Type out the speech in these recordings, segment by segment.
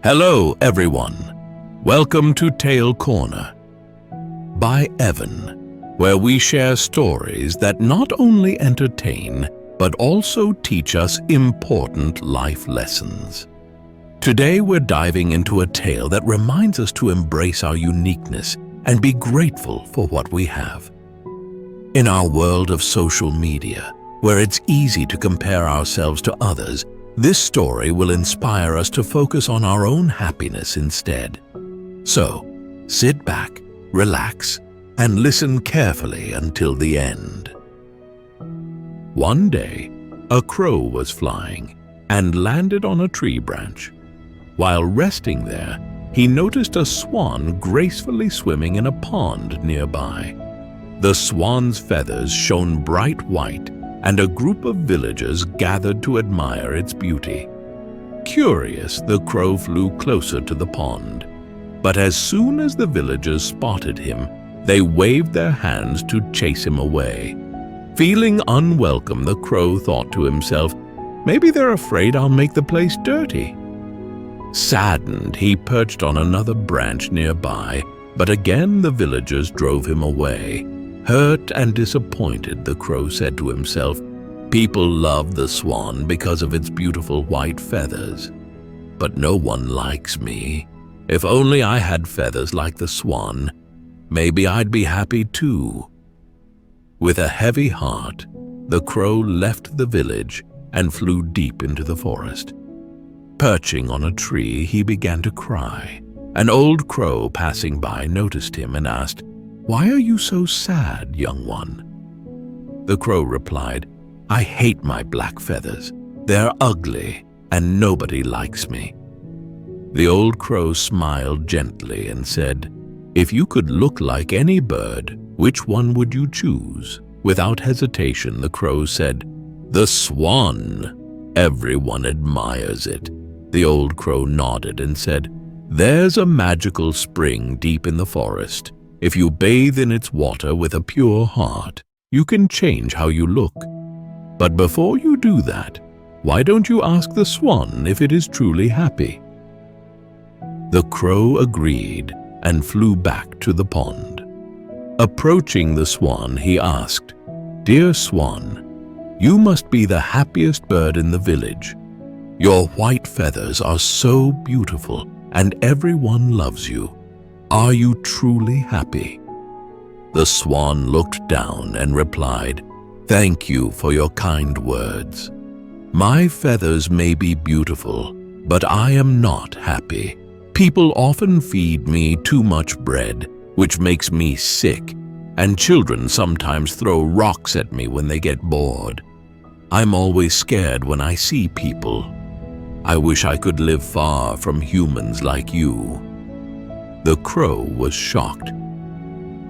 Hello, everyone. Welcome to Tale Corner by Evan, where we share stories that not only entertain, but also teach us important life lessons. Today, we're diving into a tale that reminds us to embrace our uniqueness and be grateful for what we have. In our world of social media, where it's easy to compare ourselves to others, this story will inspire us to focus on our own happiness instead. So, sit back, relax, and listen carefully until the end. One day, a crow was flying and landed on a tree branch. While resting there, he noticed a swan gracefully swimming in a pond nearby. The swan's feathers shone bright white, and a group of villagers gathered to admire its beauty. Curious, the crow flew closer to the pond. But as soon as the villagers spotted him, they waved their hands to chase him away. Feeling unwelcome, the crow thought to himself, "Maybe they're afraid I'll make the place dirty." Saddened, he perched on another branch nearby, but again the villagers drove him away. Hurt and disappointed, the crow said to himself, "People love the swan because of its beautiful white feathers. But no one likes me. If only I had feathers like the swan, maybe I'd be happy too." With a heavy heart, the crow left the village and flew deep into the forest. Perching on a tree, he began to cry. An old crow passing by noticed him and asked, "Why are you so sad, young one?" The crow replied, "I hate my black feathers. They're ugly, and nobody likes me." The old crow smiled gently and said, "If you could look like any bird, which one would you choose?" Without hesitation, the crow said, "The swan. Everyone admires it." The old crow nodded and said, "There's a magical spring deep in the forest. If you bathe in its water with a pure heart, you can change how you look. But before you do that, why don't you ask the swan if it is truly happy?" The crow agreed and flew back to the pond. Approaching the swan, he asked, "Dear swan, you must be the happiest bird in the village. Your white feathers are so beautiful and everyone loves you. Are you truly happy?" The swan looked down and replied, "Thank you for your kind words. My feathers may be beautiful, but I am not happy. People often feed me too much bread, which makes me sick, and children sometimes throw rocks at me when they get bored. I'm always scared when I see people. I wish I could live far from humans like you." The crow was shocked.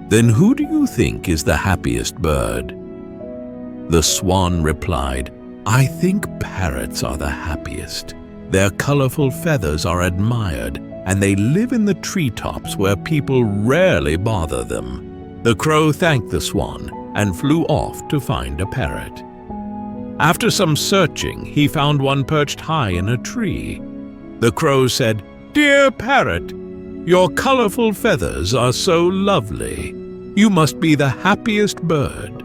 "Then who do you think is the happiest bird?" The swan replied, "I think parrots are the happiest. Their colorful feathers are admired, and they live in the treetops where people rarely bother them." The crow thanked the swan and flew off to find a parrot. After some searching, he found one perched high in a tree. The crow said, "Dear parrot, your colorful feathers are so lovely. You must be the happiest bird."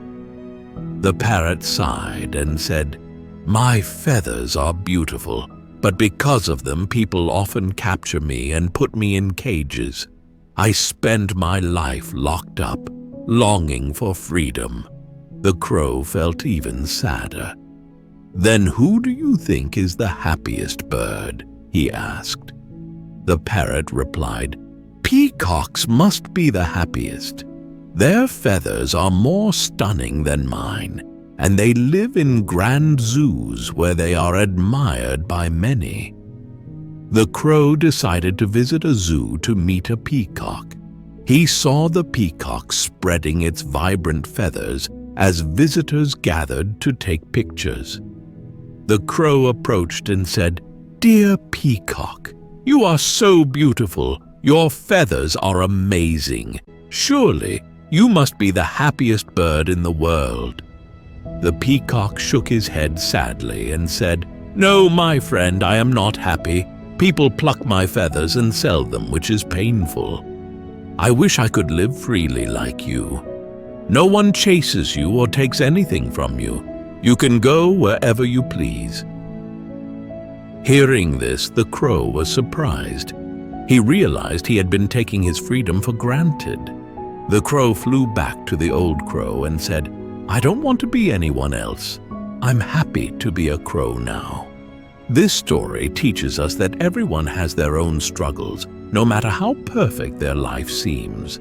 The parrot sighed and said, "My feathers are beautiful, but because of them people often capture me and put me in cages. I spend my life locked up, longing for freedom." The crow felt even sadder. "Then who do you think is the happiest bird?" he asked. The parrot replied, "Peacocks must be the happiest. Their feathers are more stunning than mine, and they live in grand zoos where they are admired by many." The crow decided to visit a zoo to meet a peacock. He saw the peacock spreading its vibrant feathers as visitors gathered to take pictures. The crow approached and said, "Dear peacock, you are so beautiful. Your feathers are amazing. Surely you must be the happiest bird in the world." The peacock shook his head sadly and said, "No, my friend, I am not happy. People pluck my feathers and sell them, which is painful. I wish I could live freely like you. No one chases you or takes anything from you. You can go wherever you please." Hearing this, the crow was surprised. He realized he had been taking his freedom for granted. The crow flew back to the old crow and said, "I don't want to be anyone else. I'm happy to be a crow now." This story teaches us that everyone has their own struggles, no matter how perfect their life seems.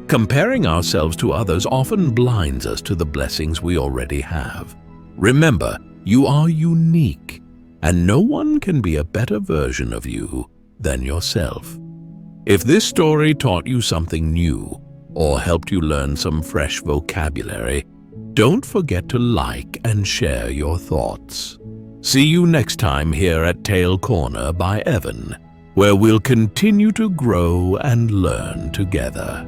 Comparing ourselves to others often blinds us to the blessings we already have. Remember, you are unique, and no one can be a better version of you than yourself. If this story taught you something new or helped you learn some fresh vocabulary, don't forget to like and share your thoughts. See you next time here at Tale Corner by Evan, where we'll continue to grow and learn together.